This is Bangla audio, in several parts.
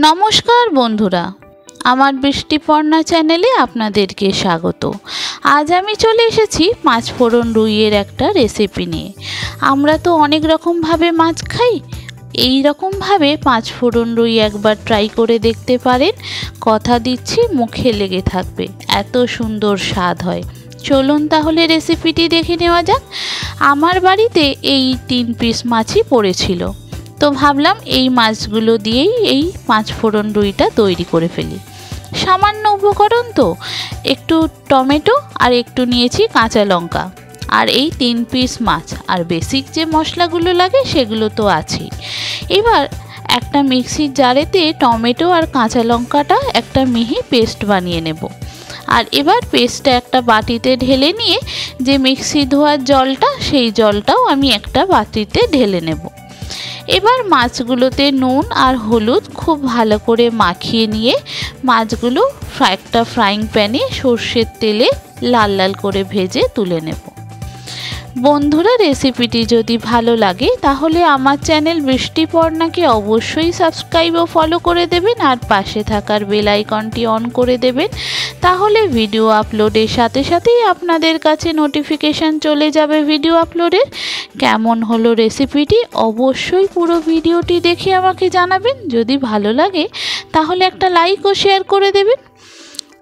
নমস্কার বন্ধুরা, আমার বৃষ্টিপর্ণা চ্যানেলে আপনাদেরকে স্বাগত। আজ আমি চলে এসেছি মাছ ফোড়ন রুইয়ের একটা রেসিপি নিয়ে। আমরা তো অনেক রকমভাবে মাছ খাই, এই রকমভাবে পাঁচ ফোড়ন রুই একবার ট্রাই করে দেখতে পারেন। কথা দিচ্ছি মুখে লেগে থাকবে, এত সুন্দর স্বাদ হয়। চলুন তাহলে রেসিপিটি দেখে নেওয়া যাক। আমার বাড়িতে এই 3 পিস মাছই পড়েছিল, তো ভাবলাম এই মাছগুলো দিয়েই এই পাঁচ ফোড়ন রুইটা তৈরি করে ফেলি। সামান্য উপকরণ তো, একটু টমেটো আর একটু নিয়েছি কাঁচা লঙ্কা আর এই 3 পিস মাছ, আর বেসিক যে মশলাগুলো লাগে সেগুলো তো আছেই। এবার একটা মিক্সির জারেতে টমেটো আর কাঁচা লঙ্কাটা একটা মিহি পেস্ট বানিয়ে নেব। আর এবার পেস্টটা একটা বাটিতে ঢেলে নিয়ে যে মিক্সি ধোয়ার জলটা, সেই জলটাও আমি একটা বাটিতে ঢেলে নেব। এবার মাছগুলোতে নুন আর হলুদ খুব ভালো করে মাখিয়ে নিয়ে মাছগুলো একটা ফ্রাইং প্যানে সর্ষের তেলে লাল লাল করে ভেজে তুলে নেব। বন্ধুরা, রেসিপিটি যদি ভালো লাগে তাহলে আমার চ্যানেল বৃষ্টিপর্ণাকে অবশ্যই সাবস্ক্রাইব ও ফলো করে দেবেন, আর পাশে থাকার বেল আইকনটি অন করে দেবেন। তাহলে ভিডিও আপলোডের সাথে সাথেই আপনাদের কাছে নোটিফিকেশান চলে যাবে ভিডিও আপলোডের। কেমন হলো রেসিপিটি অবশ্যই পুরো ভিডিওটি দেখে আমাকে জানাবেন। যদি ভালো লাগে তাহলে একটা লাইক ও শেয়ার করে দেবেন।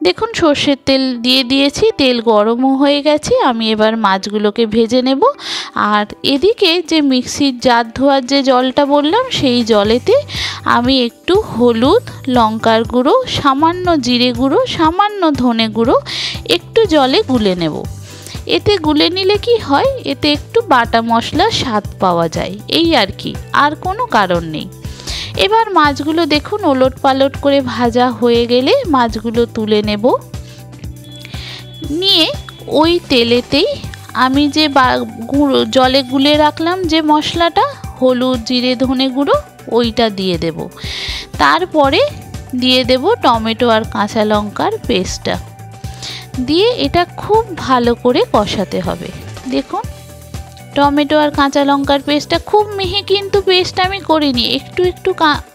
দেখুন সর্ষের তেল দিয়ে দিয়েছি, তেল গরমও হয়ে গেছে। আমি এবার মাছগুলোকে ভেজে নেব। আর এদিকে যে মিক্সির জার ধোয়ার যে জলটা বললাম, সেই জলেতে আমি একটু হলুদ, লঙ্কার গুঁড়ো, সামান্য জিরে গুঁড়ো, সামান্য ধনে গুঁড়ো একটু জলে গুলে নেব। এতে গুলে নিলে কি হয়, এতে একটু বাটা মশলার স্বাদ পাওয়া যায়, এই আর কি, আর কোনো কারণ নেই। এবার মাছগুলো দেখুন ওলট পালট করে ভাজা হয়ে গেলে মাছগুলো তুলে নেব। নিয়ে ওই তেলেতেই আমি যে গুঁড়ো জলে গুলে রাখলাম যে মশলাটা, হলুদ, জিরে, ধনে গুঁড়ো, ওইটা দিয়ে দেব। তারপরে দিয়ে দেব টমেটো আর কাঁচা লঙ্কার পেস্টটা দিয়ে এটা খুব ভালো করে কষাতে হবে। দেখুন টমেটো আর কাঁচা লঙ্কার পেস্টটা খুব মিহি কিন্তু পেস্ট আমি করিনি, একটু একটু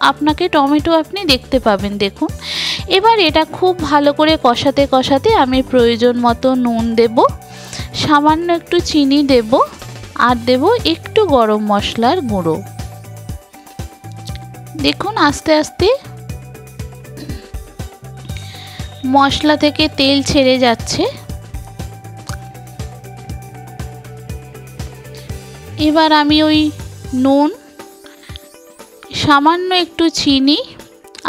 আপনাকে টমেটো আপনি দেখতে পাবেন। দেখুন এবার এটা খুব ভালো করে কষাতে কষাতে আমি প্রয়োজন মতো নুন দেব, সামান্য একটু চিনি দেব, আর দেব একটু গরম মশলার গুঁড়ো। দেখুন আস্তে আস্তে মশলা থেকে তেল ছেড়ে যাচ্ছে। এবার আমি ওই নুন, সামান্য একটু চিনি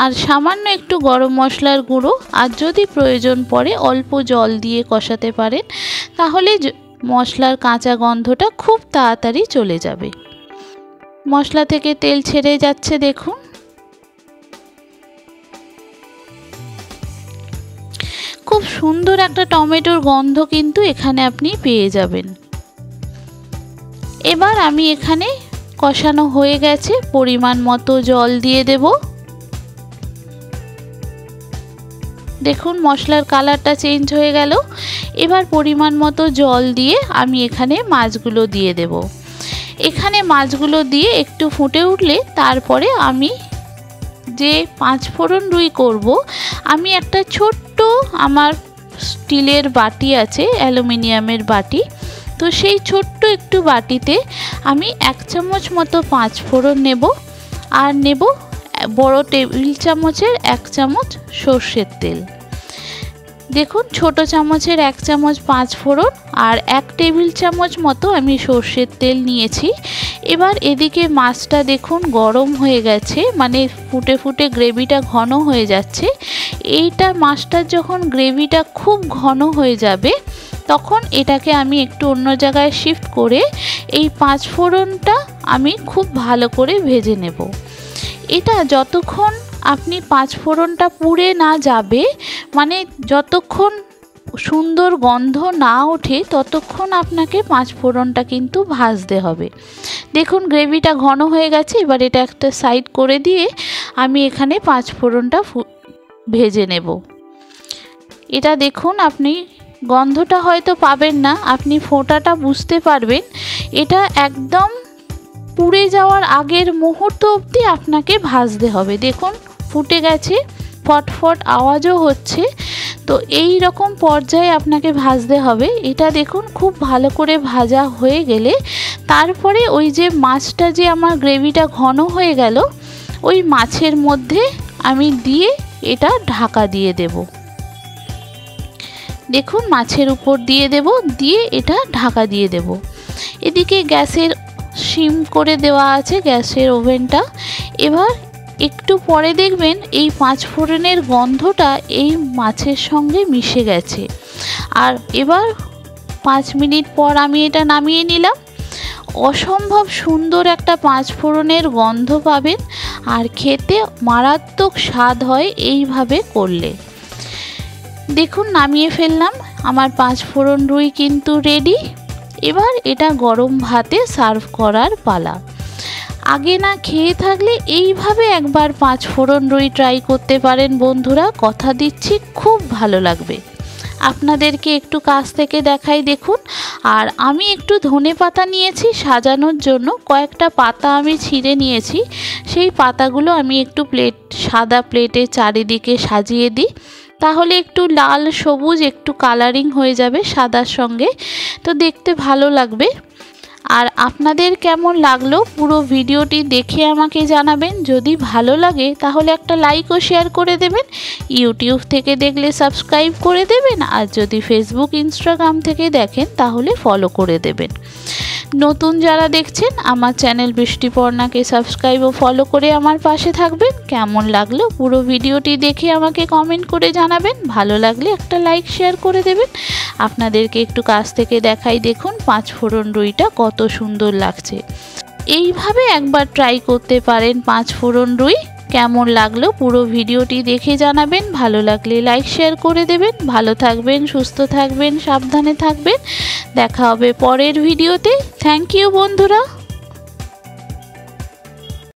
আর সামান্য একটু গরম মশলার গুঁড়ো, আর যদি প্রয়োজন পড়ে অল্প জল দিয়ে কষাতে পারেন, তাহলে মশলার কাঁচা গন্ধটা খুব তাড়াতাড়ি চলে যাবে। মশলা থেকে তেল ছেড়ে যাচ্ছে, দেখুন। খুব সুন্দর একটা টমেটোর গন্ধ কিন্তু এখানে আপনি পেয়ে যাবেন। এবার আমি এখানে কষানো হয়ে গেছে, পরিমাণ মতো জল দিয়ে দেব। দেখুন মশলার কালারটা চেঞ্জ হয়ে গেল। এবার পরিমাণ মতো জল দিয়ে আমি এখানে মাছগুলো দিয়ে দেব। এখানে মাছগুলো দিয়ে একটু ফুটে উঠলে তারপরে আমি যে পাঁচ ফোড়ন রুই করব, আমি একটা ছোট্ট আমার স্টিলের বাটি আছে, অ্যালুমিনিয়ামের বাটি, তো সেই ছোট্ট একটু বাটিতে আমি 1 চামচ মতো পাঁচ ফোড়ন নেব, আর নেব বড় টেবিল চামচের 1 চামচ সর্ষের তেল। দেখুন ছোট চামচের 1 চামচ পাঁচ ফোড়ন আর 1 টেবিল চামচ মতো আমি সর্ষের তেল নিয়েছি। এবার এদিকে মাছটা দেখুন গরম হয়ে গেছে, মানে ফুটে ফুটে গ্রেভিটা ঘন হয়ে যাচ্ছে। এইটা মাছটার যখন গ্রেভিটা খুব ঘন হয়ে যাবে, তখন এটাকে আমি একটু অন্য জায়গায় শিফট করে এই পাঁচ ফোড়নটা আমি খুব ভালো করে ভেজে নেব। এটা যতক্ষণ আপনি পাঁচ ফোড়নটা পুড়ে না যাবে, মানে যতক্ষণ সুন্দর গন্ধ না ওঠে, ততক্ষণ আপনাকে পাঁচ ফোড়নটা কিন্তু ভাজতে হবে। দেখুন গ্রেভিটা ঘন হয়ে গেছে। এবার এটা একটা সাইড করে দিয়ে আমি এখানে পাঁচ ফোড়নটা ভেজে নেব। এটা দেখুন আপনি গন্ধটা হয়তো পাবেন না, আপনি ফোঁটাটা বুঝতে পারবেন। এটা একদম পুড়ে যাওয়ার আগের মুহূর্ত অবধি আপনাকে ভাজতে হবে। দেখুন ফুটে গেছে, ফটফট আওয়াজও হচ্ছে। তো এই রকম পর্যায়ে আপনাকে ভাজতে হবে। এটা দেখুন খুব ভালো করে ভাজা হয়ে গেলে তারপরে ওই যে মাছটা যে আমার গ্রেভিটা ঘন হয়ে গেল, ওই মাছের মধ্যে আমি দিয়ে এটা ঢাকা দিয়ে দেব। দেখুন মাছের উপর দিয়ে দেব, দিয়ে এটা ঢাকা দিয়ে দেব। এদিকে গ্যাসের সিম করে দেওয়া আছে গ্যাসের ওভেনটা। এবার একটু পরে দেখবেন এই পাঁচফোড়নের গন্ধটা এই মাছের সঙ্গে মিশে গেছে। আর এবার 5 মিনিট পর আমি এটা নামিয়ে নিলাম। অসম্ভব সুন্দর একটা পাঁচফোড়নের গন্ধ পাবেন, আর খেতে মারাত্মক স্বাদ হয় এইভাবে করলে। দেখুন নামিয়ে ফেললাম, আমার পাঁচফোড়ন রুই কিন্তু রেডি। এবার এটা গরম ভাতে সার্ভ করার পালা। আগে না খেয়ে থাকলে এইভাবে একবার পাঁচফোড়ন রুই ট্রাই করতে পারেন বন্ধুরা, কথা দিচ্ছি খুব ভালো লাগবে। আপনাদেরকে একটু কাছ থেকে দেখাই দেখুন। আর আমি একটু ধনেপাতা নিয়েছি সাজানোর জন্য, কয়েকটা পাতা আমি ছিঁড়ে নিয়েছি। সেই পাতাগুলো আমি একটু সাদা প্লেটে চারিদিকে সাজিয়ে দিই, তাহলে একটু লাল সবুজ একটু কালারিং হয়ে যাবে সাদার সঙ্গে, তো দেখতে ভালো লাগবে। আর আপনাদের কেমন লাগলো পুরো ভিডিওটি দেখে আমাকে জানাবেন। যদি ভালো লাগে তাহলে একটা লাইক ও শেয়ার করে দেবেন। ইউটিউব থেকে দেখলে সাবস্ক্রাইব করে দেবেন, আর যদি ফেসবুক ইনস্টাগ্রাম থেকে দেখেন তাহলে ফলো করে দেবেন। নতুন যারা দেখছেন আমার চ্যানেল বৃষ্টিপর্ণাকে সাবস্ক্রাইব ও ফলো করে আমার পাশে থাকবেন। কেমন লাগলো পুরো ভিডিওটি দেখে আমাকে কমেন্ট করে জানাবেন। ভালো লাগলে একটা লাইক শেয়ার করে দেবেন। আপনাদেরকে একটু কাছ থেকে দেখাই দেখুন পাঁচফোড়ন রুইটা কত সুন্দর লাগছে। এইভাবে একবার ট্রাই করতে পারেন পাঁচফোড়ন রুই। কেমন লাগলো পুরো ভিডিওটি দেখে জানাবেন। ভালো লাগলে লাইক শেয়ার করে দেবেন। ভালো থাকবেন, সুস্থ থাকবেন, সাবধানে থাকবেন। দেখা হবে পরের ভিডিওতে। থ্যাংক ইউ বন্ধুরা।